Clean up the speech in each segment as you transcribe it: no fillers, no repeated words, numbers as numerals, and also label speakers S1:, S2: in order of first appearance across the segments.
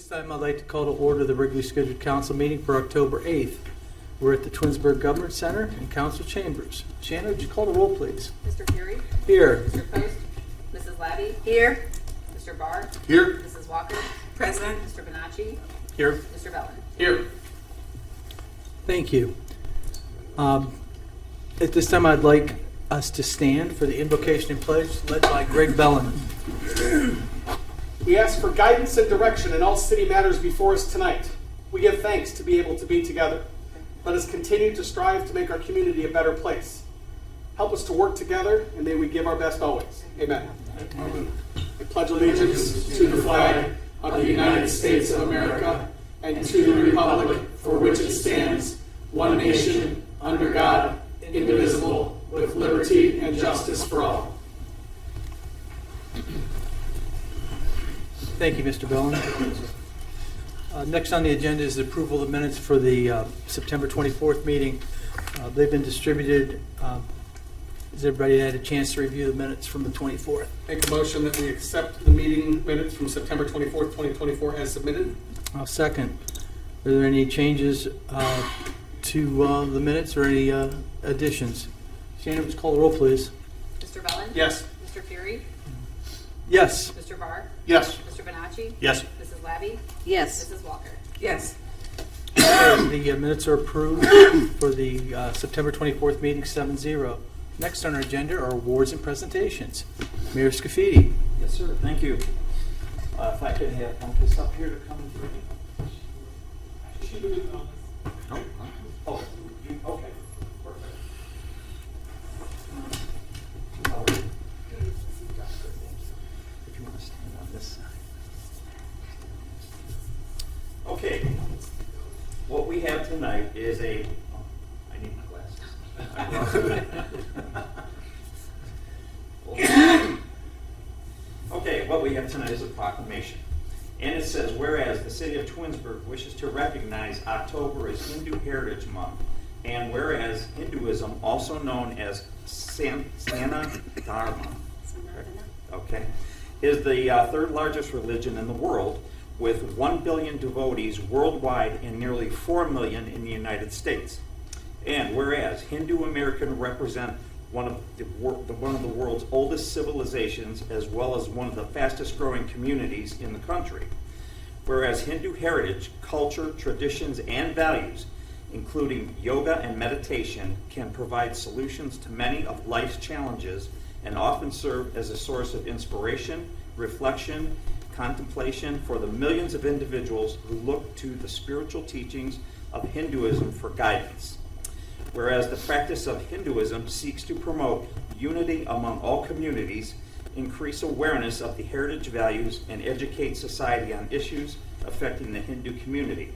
S1: This time I'd like to call to order the regularly scheduled council meeting for October 8th. We're at the Twinsburg Government Center and Council Chambers. Shannon, would you call the roll, please?
S2: Mr. Fury?
S1: Here.
S2: Mr. Post? Mrs. Labby?
S3: Here.
S2: Mr. Barr?
S4: Here.
S2: Mrs. Walker?
S3: Present.
S2: Mr. Bonacci?
S4: Here.
S2: Mr. Bellin?
S4: Here.
S1: Thank you. At this time, I'd like us to stand for the invocation and pledge led by Greg Bellin.
S5: We ask for guidance and direction in all city matters before us tonight. We give thanks to be able to be together. Let us continue to strive to make our community a better place. Help us to work together, and may we give our best always. Amen. I pledge allegiance to the flag of the United States of America and to the republic for which it stands, one nation, under God, indivisible, with liberty and justice for all.
S1: Thank you, Mr. Bellin. Next on the agenda is the approval of the minutes for the September 24th meeting. They've been distributed. Has everybody had a chance to review the minutes from the 24th?
S5: Make a motion that we accept the meeting minutes from September 24th, 2024 as submitted.
S1: I'll second. Are there any changes to the minutes or any additions? Shannon, would you call the roll, please?
S2: Mr. Bellin?
S5: Yes.
S2: Mr. Fury?
S1: Yes.
S2: Mr. Barr?
S4: Yes.
S2: Mr. Bonacci?
S4: Yes.
S2: Mrs. Labby?
S3: Yes.
S2: Mrs. Walker?
S3: Yes.
S1: The minutes are approved for the September 24th meeting 7-0. Next on our agenda are awards and presentations. Mayor Scafidi.
S6: Yes, sir. Thank you. If I could have Uncas up here to come through. Oh, you, okay. Perfect. If you want to stand on this side. Okay. What we have tonight is a. Oh, I need my glasses. Okay, what we have tonight is a proclamation. And it says, whereas the city of Twinsburg wishes to recognize October as Hindu Heritage Month, and whereas Hinduism, also known as Sanatana Dharma, okay, is the third largest religion in the world, with 1 billion devotees worldwide and nearly 4 million in the United States. And whereas Hindu American represent one of the world's oldest civilizations, as well as one of the fastest growing communities in the country. Whereas Hindu heritage, culture, traditions, and values, including yoga and meditation, can provide solutions to many of life's challenges and often serve as a source of inspiration, reflection, contemplation for the millions of individuals who look to the spiritual teachings of Hinduism for guidance. Whereas the practice of Hinduism seeks to promote unity among all communities, increase awareness of the heritage values, and educate society on issues affecting the Hindu community.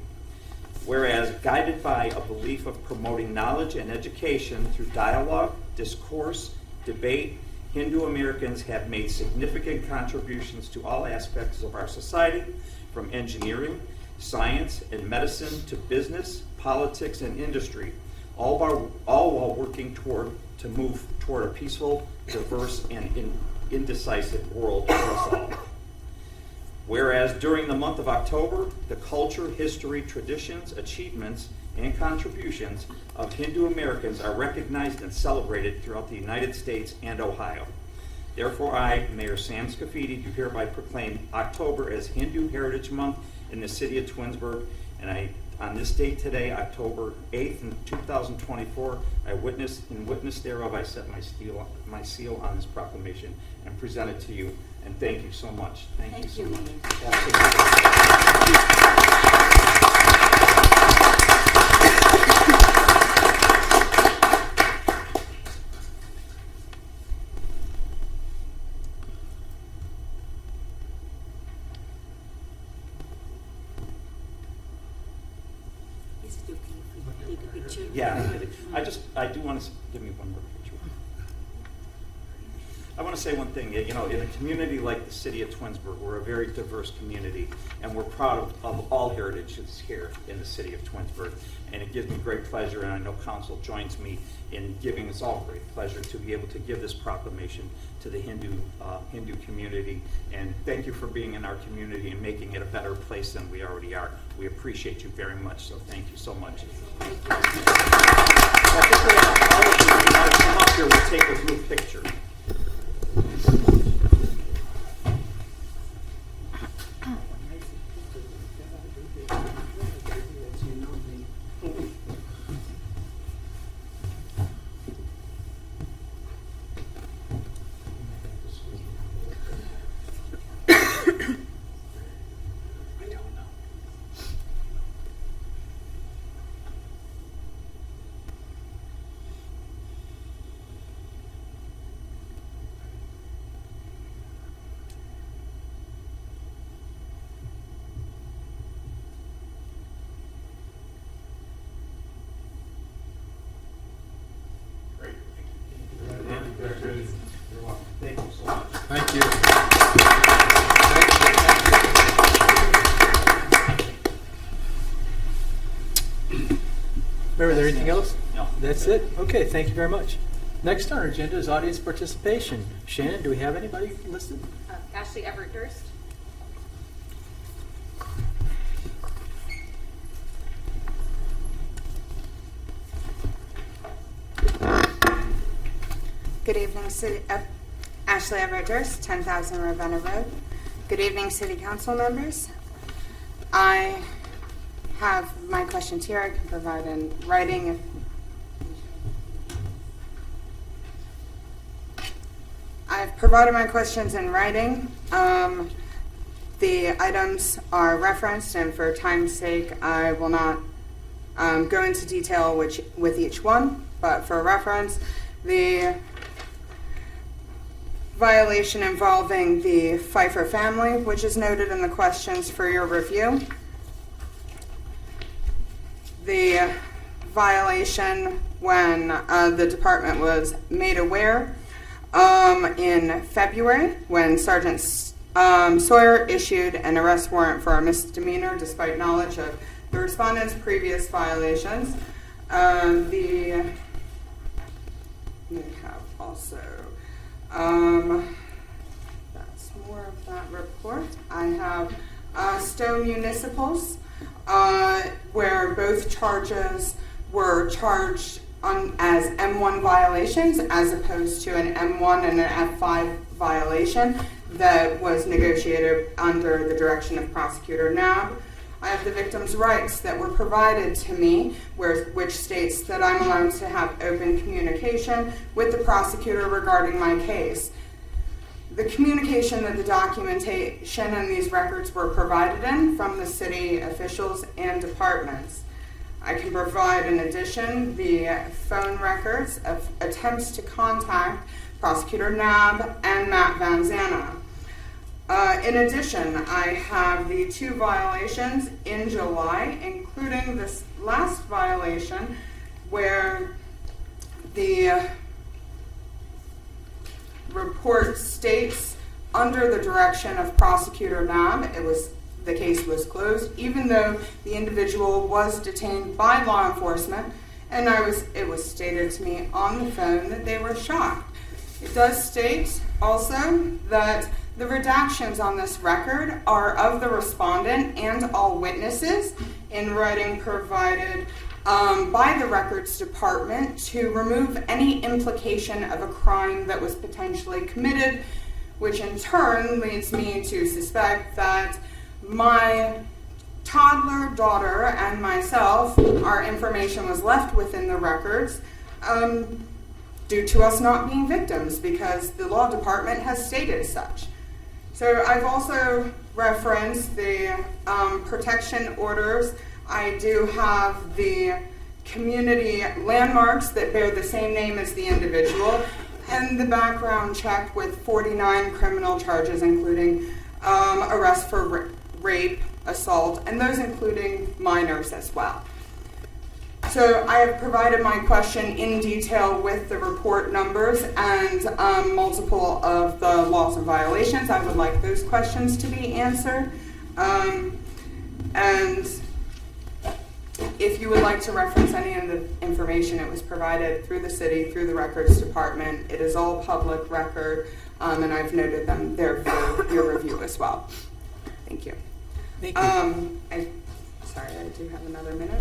S6: Whereas guided by a belief of promoting knowledge and education through dialogue, discourse, debate, Hindu Americans have made significant contributions to all aspects of our society, from engineering, science, and medicine to business, politics, and industry, all while working to move toward a peaceful, diverse, and indecisive world for us all. Whereas during the month of October, the culture, history, traditions, achievements, and contributions of Hindu Americans are recognized and celebrated throughout the United States and Ohio. Therefore, I, Mayor Sam Scafidi, do hereby proclaim October as Hindu Heritage Month in the city of Twinsburg, and on this date today, October 8th, in 2024, in witness thereof, I set my seal on this proclamation and present it to you. And thank you so much. Thank you so much. Yeah, I do want to give me one more picture. I want to say one thing. In a community like the city of Twinsburg, we're a very diverse community, and we're proud of all heritages here in the city of Twinsburg. And it gives me great pleasure, and I know council joins me in giving us all great pleasure to be able to give this proclamation to the Hindu community. And thank you for being in our community and making it a better place than we already are. We appreciate you very much, so thank you so much. I think we have all of you want to come up here, we'll take a group picture. You're welcome. Thank you so much.
S1: Thank you. Mary, is there anything else?
S6: No.
S1: That's it? Okay, thank you very much. Next on our agenda is audience participation. Shannon, do we have anybody listed?
S2: Ashley Everett Durst.
S3: Good evening, Ashley Everett Durst, 10,000 Ravenna Road. Good evening, City Council members. I have my questions here. I can provide in writing. I've provided my questions in writing. The items are referenced, and for time's sake, I will not go into detail with each one, but for reference, the violation involving the Pfeiffer family, which is noted in the questions for your review. The violation when the department was made aware in February when Sergeant Sawyer issued an arrest warrant for a misdemeanor despite knowledge of the respondent's previous violations. We have also that's more of that report. I have Stowe Municipals, where both charges were charged as M1 violations as opposed to an M1 and an F5 violation that was negotiated under the direction of Prosecutor Knabb. I have the victim's rights that were provided to me, which states that I'm allowed to have open communication with the prosecutor regarding my case. The communication that the documentation and these records were provided in from the city officials and departments. I can provide, in addition, the phone records of attempts to contact Prosecutor Knabb and Matt Van Zanna. In addition, I have the 2 violations in July, including this last violation where the report states under the direction of Prosecutor Knabb, the case was closed, even though the individual was detained by law enforcement, and it was stated to me on the phone that they were shocked. It does state also that the redactions on this record are of the respondent and all witnesses in writing provided by the records department to remove any implication of a crime that was potentially committed, which in turn leads me to suspect that my toddler daughter and myself, our information was left within the records due to us not being victims because the law department has stated such. So I've also referenced the protection orders. I do have the community landmarks that bear the same name as the individual, and the background check with 49 criminal charges, including arrest for rape, assault, and those including minors as well. So I have provided my question in detail with the report numbers and multiple of the laws and violations. I would like those questions to be answered. And if you would like to reference any of the information, it was provided through the city, through the records department. It is all public record, and I've noted them there for your review as well. Thank you.
S1: Thank you.
S3: Sorry, I do have another minute.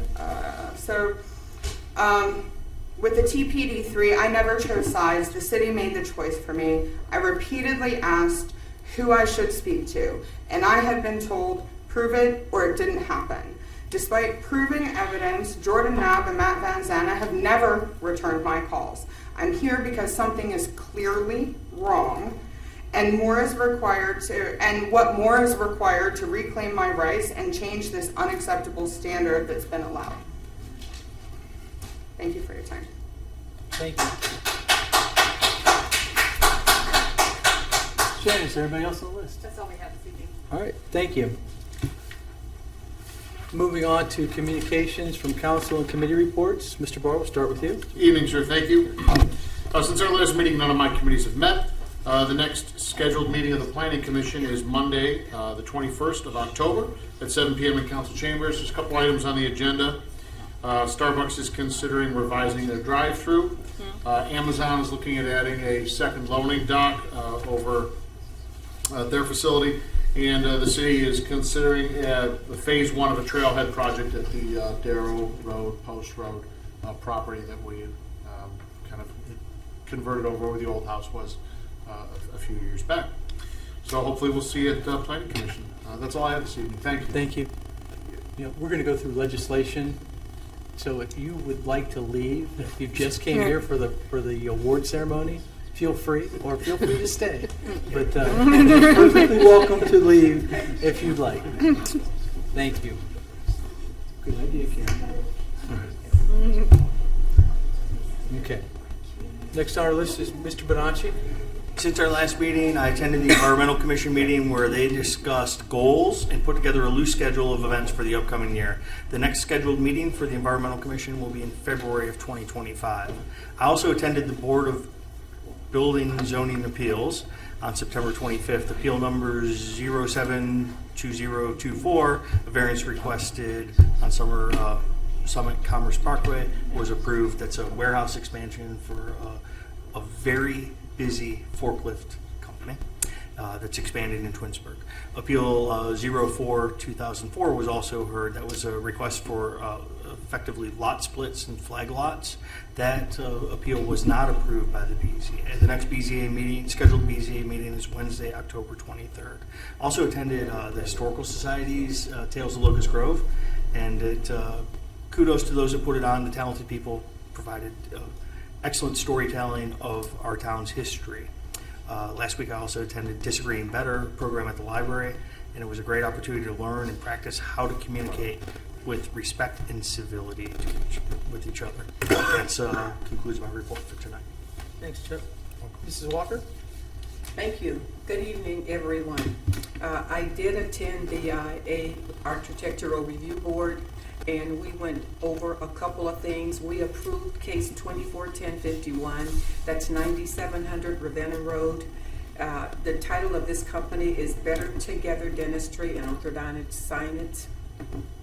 S3: With the TPD3, I never chose sides. The city made the choice for me. I repeatedly asked who I should speak to, and I had been told, prove it or it didn't happen. Despite proving evidence, Jordan Knabb and Matt Van Zanna have never returned my calls. I'm here because something is clearly wrong, and what more is required to reclaim my rights and change this unacceptable standard that's been allowed. Thank you for your time.
S1: Thank you. Shannon, is there anybody else on the list?
S2: That's all we have this evening.
S1: All right, thank you. Moving on to communications from council and committee reports. Mr. Barr, we'll start with you.
S4: Evening, sir. Thank you. Since our last meeting, none of my committees have met. The next scheduled meeting of the Planning Commission is Monday, the 21st of October at 7 p.m. in Council Chambers. There's a couple items on the agenda. Starbucks is considering revising their drive-through. Amazon is looking at adding a second loading dock over their facility. And the city is considering phase one of a trailhead project at the Darrow Road, Post Road property that we kind of converted over where the old house was a few years back. So hopefully we'll see it at Planning Commission. That's all I have this evening. Thank you.
S1: Thank you. You know, we're going to go through legislation. So if you would like to leave, if you just came here for the award ceremony, feel free, or feel free to stay. But you're perfectly welcome to leave if you'd like. Thank you. Good idea, Karen. Okay. Next on our list is Mr. Bonacci.
S7: Since our last meeting, I attended the Environmental Commission meeting where they discussed goals and put together a loose schedule of events for the upcoming year. The next scheduled meeting for the Environmental Commission will be in February of 2025. I also attended the Board of Building and Zoning Appeals on September 25th. Appeal number 072024, a variance requested on Summit Commerce Parkway, was approved. That's a warehouse expansion for a very busy forklift company that's expanding in Twinsburg. Appeal 04-2004 was also heard. That was a request for effectively lot splits and flag lots. That appeal was not approved by the BZA. The next BZA meeting, scheduled BZA meeting, is Wednesday, October 23rd. Also attended the Historical Society's Tales of Locust Grove, and kudos to those that put it on. The talented people provided excellent storytelling of our town's history. Last week I also attended Disagreeing Better program at the library, and it was a great opportunity to learn and practice how to communicate with respect and civility with each other. That concludes my report for tonight.
S1: Thanks, Chuck. Mrs. Walker?
S8: Thank you. Good evening, everyone. I did attend the Architectural Review Board, and we went over a couple of things. We approved case 241051. That's 9700 Ravenna Road. The title of this company is Better Together Dentistry and Orthodontic Signage,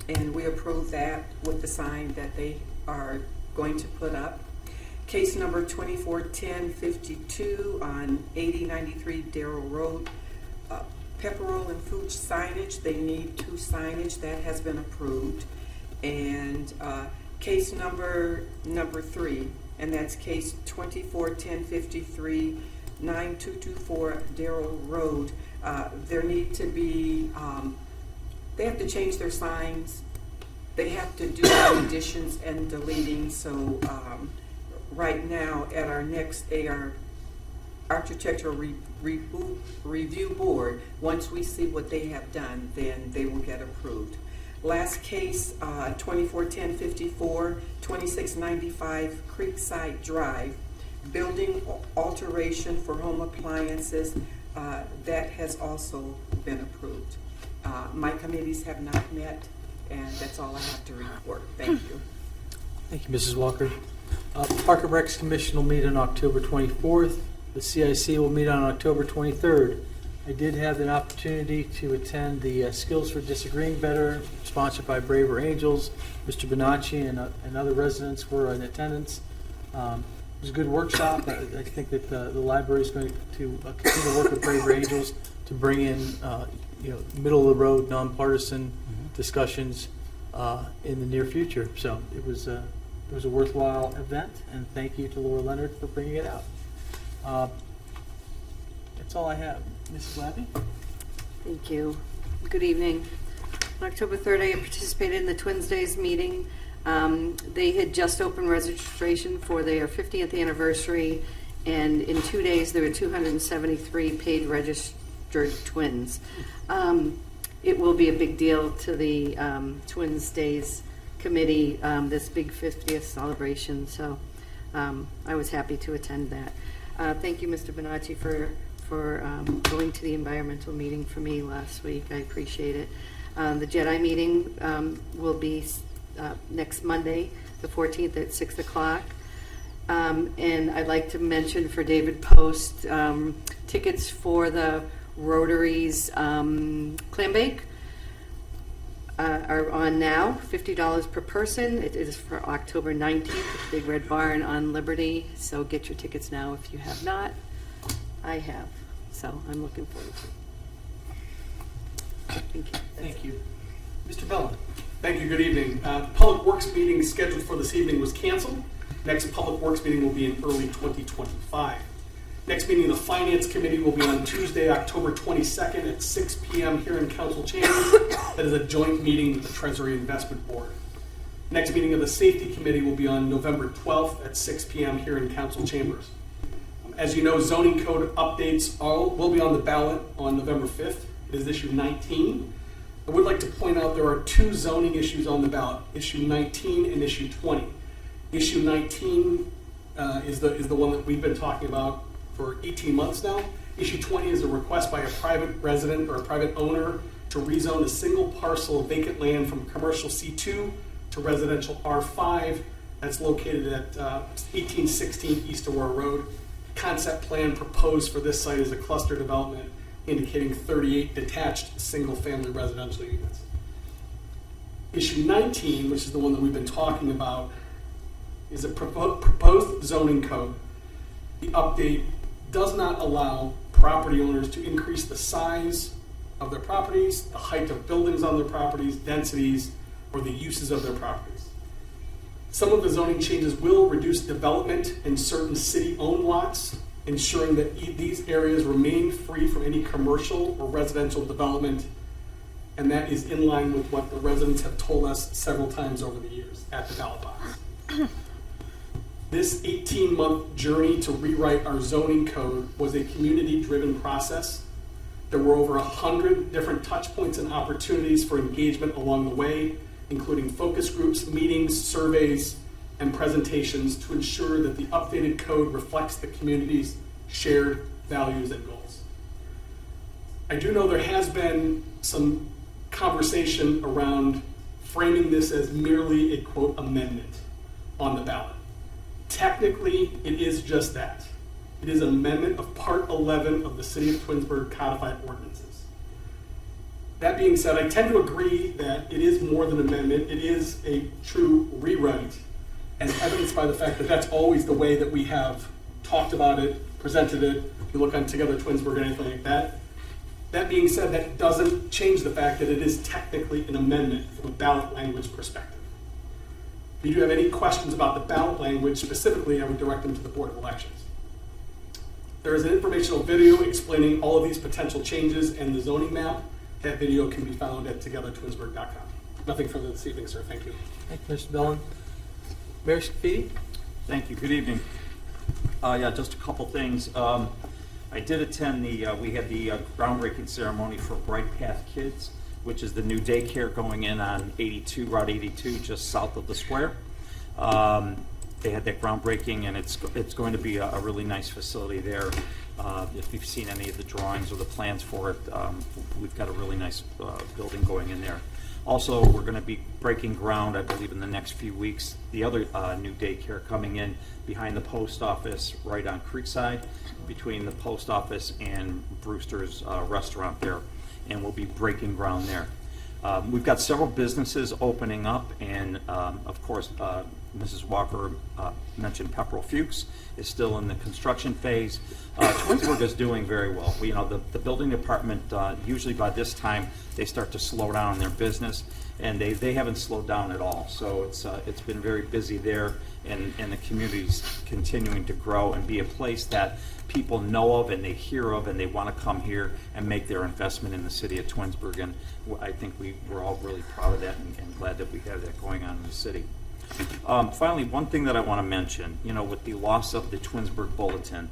S8: and we approved that with the sign that they are going to put up. Case number 241052 on 8093 Darrow Road. Pepperell and Food Signage, they need 2 signage. That has been approved. And case number 3, and that's case 241053 9224 Darrow Road. There need to be, they have to change their signs. They have to do additions and deleting. So right now at our next Architectural Review Board, once we see what they have done, then they will get approved. Last case, 241054, 2695 Creekside Drive, building alteration for home appliances, that has also been approved. My committees have not met, and that's all I have to report. Thank you.
S1: Thank you, Mrs. Walker. Park and Recs Commission will meet on October 24th. The CIC will meet on October 23rd. I did have an opportunity to attend the Skills for Disagreeing Better, sponsored by Braver Angels. Mr. Bonacci and other residents were in attendance. It was a good workshop. I think that the library is going to continue to work with Braver Angels to bring in middle of the road, nonpartisan discussions in the near future. So it was a worthwhile event, and thank you to Laura Leonard for bringing it out. That's all I have. Mrs. Labby?
S9: Thank you. Good evening. On October 3rd, I participated in the Twins Days meeting. They had just opened registration for their 50th anniversary, and in 2 days there were 273 paid registered twins. It will be a big deal to the Twins Days committee, this big 50th celebration, so I was happy to attend that. Thank you, Mr. Bonacci, for going to the environmental meeting for me last week. I appreciate it. The Jedi meeting will be next Monday, the 14th at 6 o'clock. And I'd like to mention for David Post, tickets for the Rotary's clam bake are on now, $50 per person. It is for October 19th at the Big Red Barn on Liberty. So get your tickets now if you have not. I have, so I'm looking forward to it. Thank you.
S1: Thank you. Mr. Bellin?
S5: Thank you. Good evening. Public Works meeting scheduled for this evening was canceled. Next Public Works meeting will be in early 2025. Next meeting of the Finance Committee will be on Tuesday, October 22nd at 6 p.m. here in Council Chambers. That is a joint meeting with the Treasury Investment Board. Next meeting of the Safety Committee will be on November 12th at 6 p.m. here in Council Chambers. As you know, zoning code updates will be on the ballot on November 5th. It is issue 19. I would like to point out there are two zoning issues on the ballot, issue 19 and issue 20. Issue 19 is the one that we've been talking about for 18 months now. Issue 20 is a request by a private resident or a private owner to rezone a single parcel of vacant land from commercial C2 to residential R5. That's located at 1816 East Aurora Road. Concept plan proposed for this site is a cluster development indicating 38 detached single-family residential units. Issue 19, which is the one that we've been talking about, is a proposed zoning code. The update does not allow property owners to increase the size of their properties, the height of buildings on their properties, densities, or the uses of their properties. Some of the zoning changes will reduce development in certain city-owned lots, ensuring that these areas remain free from any commercial or residential development, and that is in line with what the residents have told us several times over the years at the ballot box. This 18-month journey to rewrite our zoning code was a community-driven process. There were over 100 different touch points and opportunities for engagement along the way, including focus groups, meetings, surveys, and presentations to ensure that the updated code reflects the community's shared values and goals. I do know there has been some conversation around framing this as merely a, quote, amendment on the ballot. Technically, it is just that. It is an amendment of Part 11 of the City of Twinsburg Codified Ordinances. That being said, I tend to agree that it is more than an amendment. It is a true rewrite, as evidenced by the fact that that's always the way that we have talked about it, presented it. You look on Together Twinsburg or anything like that. That being said, that doesn't change the fact that it is technically an amendment from a ballot language perspective. If you do have any questions about the ballot language specifically, I would direct them to the Board of Elections. There is an informational video explaining all of these potential changes and the zoning map. That video can be found at togethertwinsburg.com. Nothing further this evening, sir. Thank you.
S1: Thank you, Mr. Bellin. Mayor Scafidi?
S6: Thank you. Good evening. Yeah, just a couple things. I did attend we had the groundbreaking ceremony for Bright Path Kids, which is the new daycare going in on Route 82, just south of the square. They had that groundbreaking, and it's going to be a really nice facility there. If you've seen any of the drawings or the plans for it, we've got a really nice building going in there. Also, we're going to be breaking ground, I believe, in the next few weeks. The other new daycare coming in behind the post office, right on Creekside, between the post office and Brewster's restaurant there, and we'll be breaking ground there. We've got several businesses opening up, and of course, Mrs. Walker mentioned Pepperell Fuchs is still in the construction phase. Twinsburg is doing very well. The building department, usually by this time, they start to slow down their business, and they haven't slowed down at all. So it's been very busy there, and the community's continuing to grow and be a place that people know of and they hear of, and they want to come here and make their investment in the city of Twinsburg. And I think we're all really proud of that and glad that we have that going on in the city. Finally, one thing that I want to mention, with the loss of the Twinsburg Bulletin,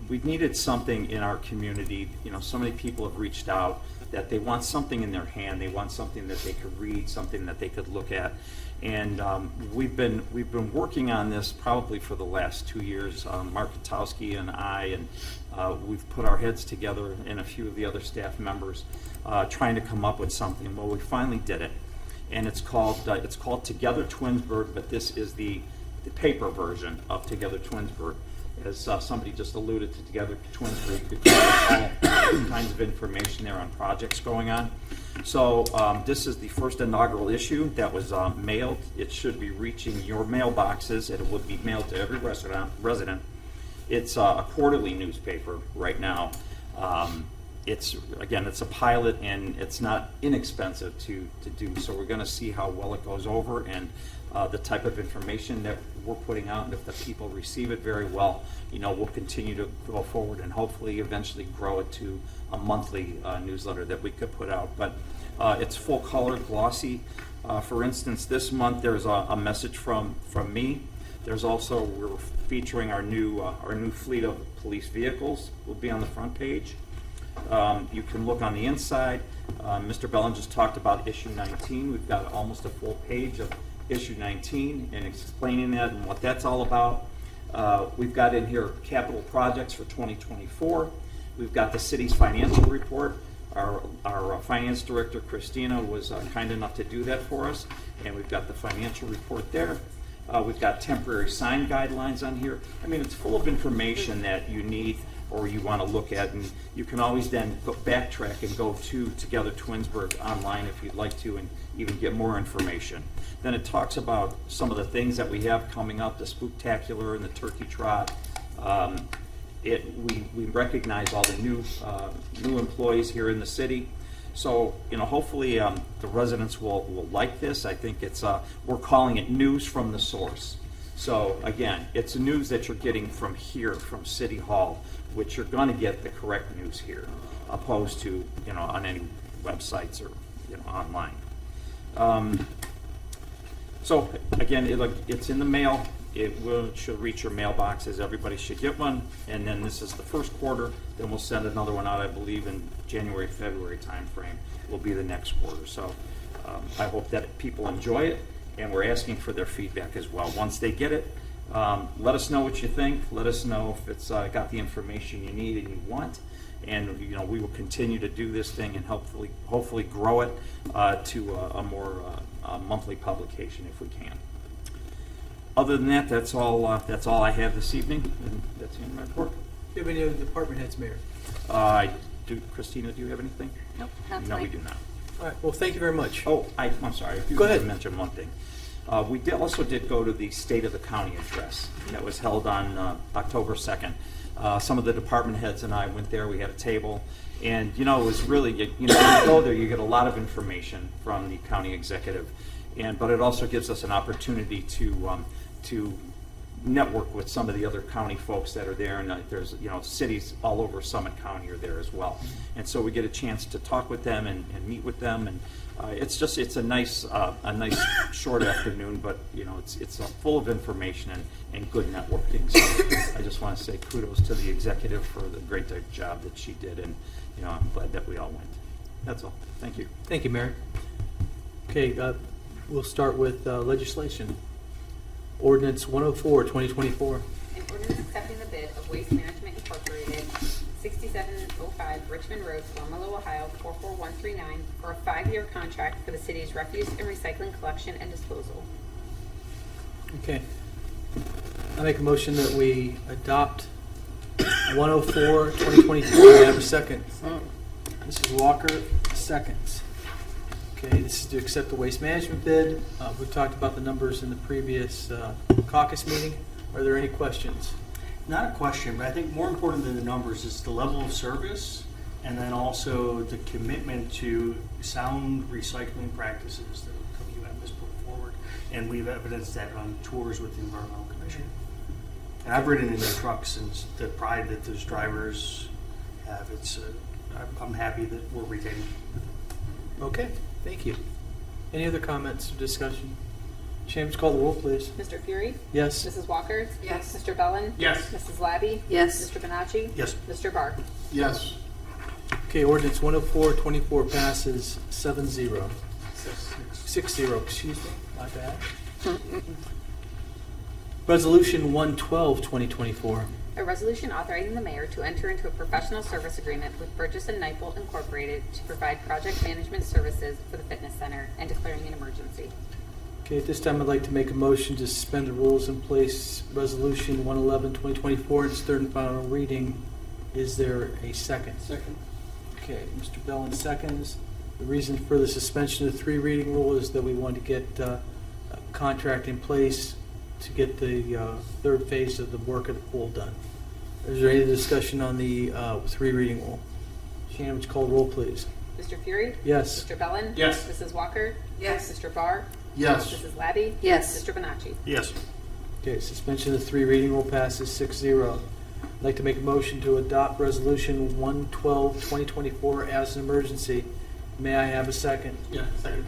S6: we've needed something in our community. So many people have reached out that they want something in their hand. They want something that they could read, something that they could look at. And we've been working on this probably for the last 2 years. Mark Katowski and I, and we've put our heads together, and a few of the other staff members, trying to come up with something. Well, we finally did it, and it's called Together Twinsburg, but this is the paper version of Together Twinsburg. As somebody just alluded to, Together Twinsburg, you could find all kinds of information there on projects going on. So this is the first inaugural issue that was mailed. It should be reaching your mailboxes. It will be mailed to every resident. It's a quarterly newspaper right now. It's a pilot, and it's not inexpensive to do. So we're going to see how well it goes over, and the type of information that we're putting out, and if the people receive it very well, we'll continue to go forward and hopefully eventually grow it to a monthly newsletter that we could put out. But it's full color, glossy. For instance, this month there's a message from me. There's also, we're featuring our new fleet of police vehicles will be on the front page. You can look on the inside. Mr. Bellin just talked about issue 19. We've got almost a full page of issue 19 and explaining that and what that's all about. We've got in here capital projects for 2024. We've got the city's financial report. Our finance director, Christina, was kind enough to do that for us, and we've got the financial report there. We've got temporary sign guidelines on here. I mean, it's full of information that you need or you want to look at, and you can always then go backtrack and go to Together Twinsburg online if you'd like to, and even get more information. Then it talks about some of the things that we have coming up, the Spooktacular and the Turkey Trot. We recognize all the new employees here in the city. So, hopefully the residents will like this. I think it's we're calling it news from the source. So again, it's news that you're getting from here, from City Hall, which you're going to get the correct news here, opposed to on any websites or online. So again, it's in the mail. It should reach your mailboxes. Everybody should get one. And then this is the first quarter. Then we'll send another one out, I believe, in January, February timeframe will be the next quarter. So I hope that people enjoy it, and we're asking for their feedback as well. Once they get it, let us know what you think. Let us know if it's got the information you need and you want. And we will continue to do this thing and hopefully grow it to a more monthly publication if we can. Other than that, that's all I have this evening, and that's the end of my report.
S1: Do you have any other department heads, Mayor?
S6: Christina, do you have anything?
S9: Nope, not
S6: No,
S9: tonight.
S6: we do not.
S1: All right, well, thank you very much.
S6: Oh, I'm sorry. I do
S1: Go
S6: need to
S1: ahead.
S6: mention one thing. We also did go to the State of the County address that was held on October 2nd. Some of the department heads and I went there. We had a table, and it was really when you go there, you get a lot of information from the county executive, but it also gives us an opportunity to network with some of the other county folks that are there, and there's cities all over Summit County are there as well, and so we get a chance to talk with them and meet with them, and it's a nice short afternoon, but it's full of information and good networking. So I just want to say kudos to the executive for the great job that she did, and I'm glad that we all went. That's all. Thank you.
S1: Thank you, Mayor. Okay, we'll start with legislation. Ordinance 104, 2024.
S2: An ordinance accepting the bid of Waste Management Incorporated, 6705 Richmond Road, Lomelo, Ohio 44139, for a 5-year contract for the city's refuse and recycling collection and disposal.
S1: Okay. I make a motion that we adopt 104, 2024. May I have a second? Mrs. Walker, seconds. Okay, this is to accept the waste management bid. We talked about the numbers in the previous caucus meeting. Are there any questions?
S7: Not a question, but I think more important than the numbers is the level of service and then also the commitment to sound recycling practices that WM has put forward. And we've evidenced that on tours with the Environmental Commission. And I've ridden in their trucks and the pride that those drivers have. I'm happy that we're retaining.
S1: Okay, thank you. Any other comments or discussion? Chambers, call the roll, please.
S2: Mr. Fury?
S1: Yes.
S2: Mrs. Walker?
S8: Yes.
S2: Mr. Bellin?
S4: Yes.
S2: Mrs. Labby?
S9: Yes.
S2: Mr. Benacci?
S7: Yes.
S2: Mr. Barr?
S4: Yes.
S1: Okay, ordinance 104-24 passes 7-0. 6-0, excuse me, my bad. Resolution 112-2024.
S2: A resolution authorizing the mayor to enter into a professional service agreement with Burgess & Nyepel Incorporated to provide project management services for the fitness center and declaring an emergency.
S1: Okay, at this time, I'd like to make a motion to suspend the rules and place Resolution 111-2024 in its third and final reading. Is there a second?
S5: Second.
S1: Okay, Mr. Bellin seconds. The reason for the suspension of the 3 reading rule is that we want to get a contract in place to get the third phase of the work at the pool done. Is there any discussion on the 3 reading rule? Shannon, would you call the roll, please?
S2: Mr. Fury?
S1: Yes.
S2: Mr. Bellin?
S4: Yes.
S2: Mrs. Walker?
S8: Yes.
S2: Mr. Barr?
S4: Yes.
S2: Mrs. Labby?
S9: Yes.
S2: Mr. Benacci?
S7: Yes.
S1: Okay, suspension of the 3 reading rule passes 6-0. I'd like to make a motion to adopt Resolution 112-2024 as an emergency. May I have a second?
S5: Yeah, second.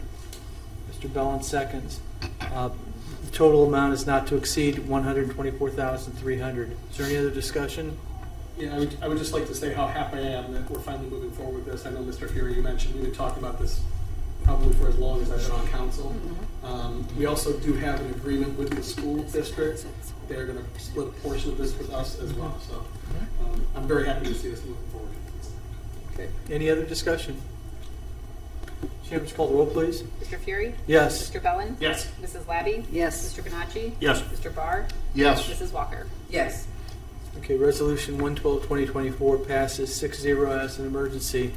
S1: Mr. Bellin seconds. The total amount is not to exceed $124,300. Is there any other discussion?
S5: Yeah, I would just like to say how happy I am that we're finally moving forward with this. I know, Mr. Fury, you mentioned we've been talking about this probably for as long as I've been on council. We also do have an agreement with the school district. They're going to split a portion of this with us as well. So I'm very happy to see this moving forward.
S1: Okay. Any other discussion? Shannon, would you call the roll, please?
S2: Mr. Fury?
S1: Yes.
S2: Mr. Bellin?
S4: Yes.
S2: Mrs. Labby?
S9: Yes.
S2: Mr. Benacci?
S7: Yes.
S2: Mr. Barr?
S4: Yes.
S2: Mrs. Walker?
S8: Yes.
S1: Okay, Resolution 112-2024 passes 6-0 as an emergency.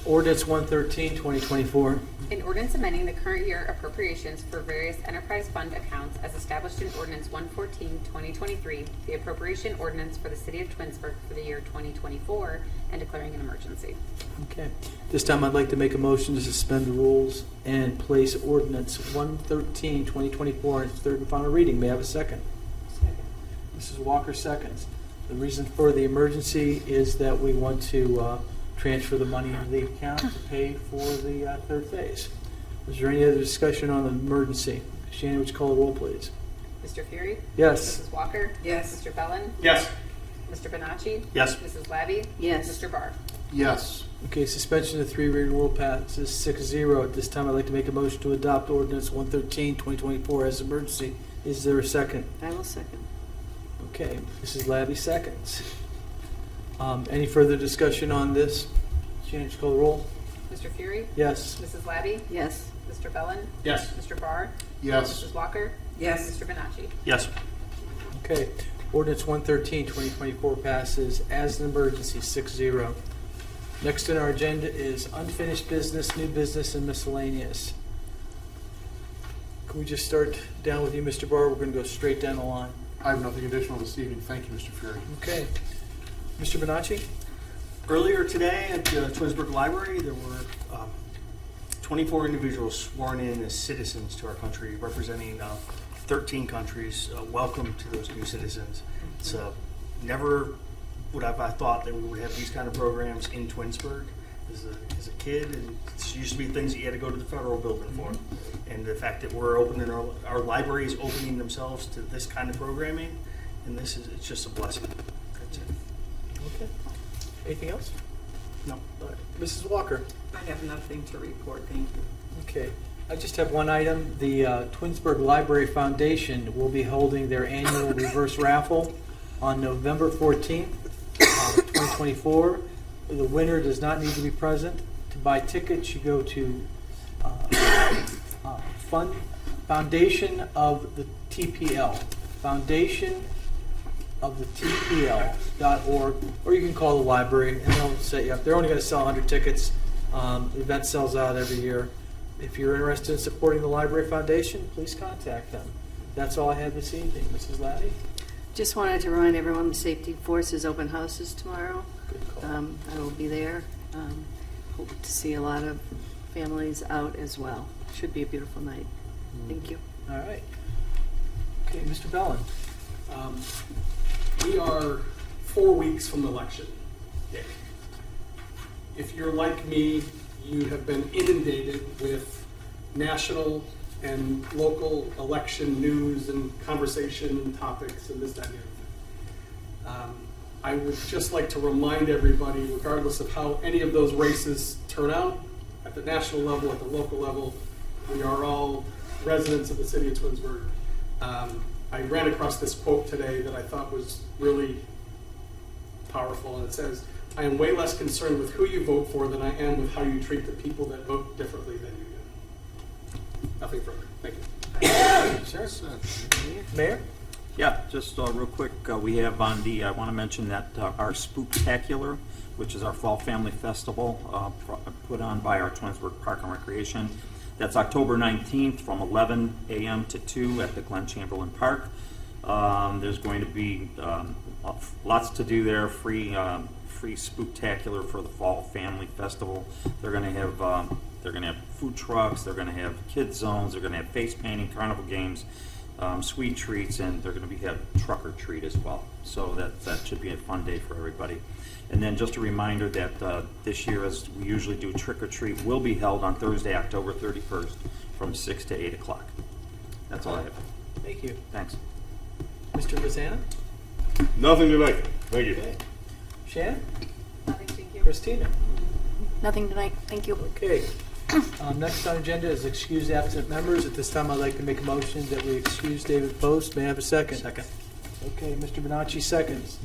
S1: Ordinance 113-2024.
S2: An ordinance amending the current year appropriations for various enterprise fund accounts as established in Ordinance 114-2023, the appropriation ordinance for the city of Twinsburg for the year 2024, and declaring an emergency.
S1: Okay. This time I'd like to make a motion to suspend the rules and place Ordinance 113-2024 in its third and final reading. May I have a second?
S8: Second.
S1: Mrs. Walker seconds. The reason for the emergency is that we want to transfer the money into the account to pay for the third phase. Is there any other discussion on the emergency? Shannon, would you call the roll, please?
S2: Mr. Fury?
S1: Yes.
S2: Mrs. Walker?
S8: Yes.
S2: Mr. Bellin?
S4: Yes.
S2: Mr. Benacci?
S7: Yes.
S2: Mrs. Labby?
S9: Yes.
S2: Mr. Barr?
S4: Yes.
S1: Okay, suspension of the 3 reading rule passes 6-0. At this time, I'd like to make a motion to adopt Ordinance 113-2024 as emergency. Is there a second?
S9: I will second.
S1: Okay, Mrs. Labby seconds. Any further discussion on this? Shannon, would you call the roll?
S2: Mr. Fury?
S1: Yes.
S2: Mrs. Labby?
S9: Yes.
S2: Mr. Bellin?
S4: Yes.
S2: Mr. Barr?
S4: Yes.
S2: Mrs. Walker?
S8: Yes.
S2: Mr. Benacci?
S7: Yes.
S1: Okay, Ordinance 113-2024 passes as an emergency, 6-0. Next on our agenda is unfinished business, new business, and miscellaneous. Can we just start down with you, Mr. Barr? We're going to go straight down the line.
S4: I have nothing additional this evening. Thank you, Mr. Fury.
S1: Okay. Mr. Benacci?
S7: Earlier today at the Twinsburg Library, there were 24 individuals sworn in as citizens to our country, representing 13 countries. Welcome to those new citizens. It's never would have I thought that we would have these kind of programs in Twinsburg as a kid, and it used to be things that you had to go to the federal building for. And the fact that we're opening our libraries opening themselves to this kind of programming, and it's just a blessing. That's it.
S1: Okay. Anything else?
S7: No.
S1: All right. Mrs. Walker?
S8: I have nothing to report, thank you.
S1: Okay. I just have one item. The Twinsburg Library Foundation will be holding their annual reverse raffle on November 14th, 2024. The winner does not need to be present. To buy tickets, you go to Foundation of the TPL, foundationofthetpl.org, or you can call the library and they'll set you up. They're only going to sell 100 tickets. The event sells out every year. If you're interested in supporting the Library Foundation, please contact them. That's all I had this evening. Mrs. Laddie?
S9: Just wanted to remind everyone the Safety Forces open house is tomorrow.
S1: Good call.
S9: I will be there. Hope to see a lot of families out as well. Should be a beautiful night. Thank you.
S1: All right. Okay, Mr. Bellin.
S5: We are 4 weeks from election day. If you're like me, you have been inundated with national and local election news and conversation topics and this, that, and the other thing. I would just like to remind everybody, regardless of how any of those races turn out, at the national level, at the local level, we are all residents of the city of Twinsburg. I ran across this quote today that I thought was really powerful, and it says, "I am way less concerned with who you vote for than I am with how you treat the people that vote differently than you do." Nothing further. Thank you.
S1: Sure. Mayor?
S6: Yeah, just real quick, we have on the, I want to mention that our Spooktacular, which is our Fall Family Festival, put on by our Twinsburg Park and Recreation. That's October 19th from 11 a.m. to 2 at the Glen Chamberlain Park. There's going to be lots to do there, free Spooktacular for the Fall Family Festival. They're going to have food trucks, they're going to have kids zones, they're going to have face painting, carnival games, sweet treats, and they're going to have truck or treat as well. So that should be a fun day for everybody. And then just a reminder that this year, as we usually do, trick or treat will be held on Thursday, October 31st, from 6 to 8 o'clock. That's all I have.
S1: Thank you.
S6: Thanks.
S1: Mr. Lozana?
S10: Nothing tonight. Thank you.
S1: Okay. Shannon?
S2: Nothing, thank you.
S1: Christina?
S9: Nothing tonight. Thank you.
S1: Okay. Next on agenda is excused absent members. At this time, I'd like to make a motion that we excuse David Post. May I have a second?
S7: Second.
S1: Okay, Mr. Bonacci seconds.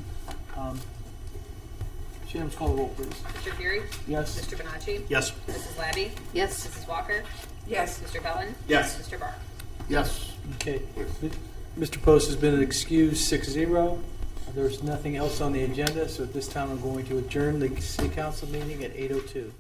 S1: Shannon, call the roll, please.
S2: Mr. Fury?
S1: Yes.
S2: Mr. Bonacci?
S7: Yes.
S2: Mrs. Labby?
S9: Yes.
S2: Mrs. Walker?
S8: Yes.
S2: Mr. Bellin?
S5: Yes.
S2: Mr. Barr?
S4: Yes.
S1: Okay. Mr. Post has been excused 6-0. There's nothing else on the agenda, so at this time I'm going to adjourn the city council meeting at 8:02.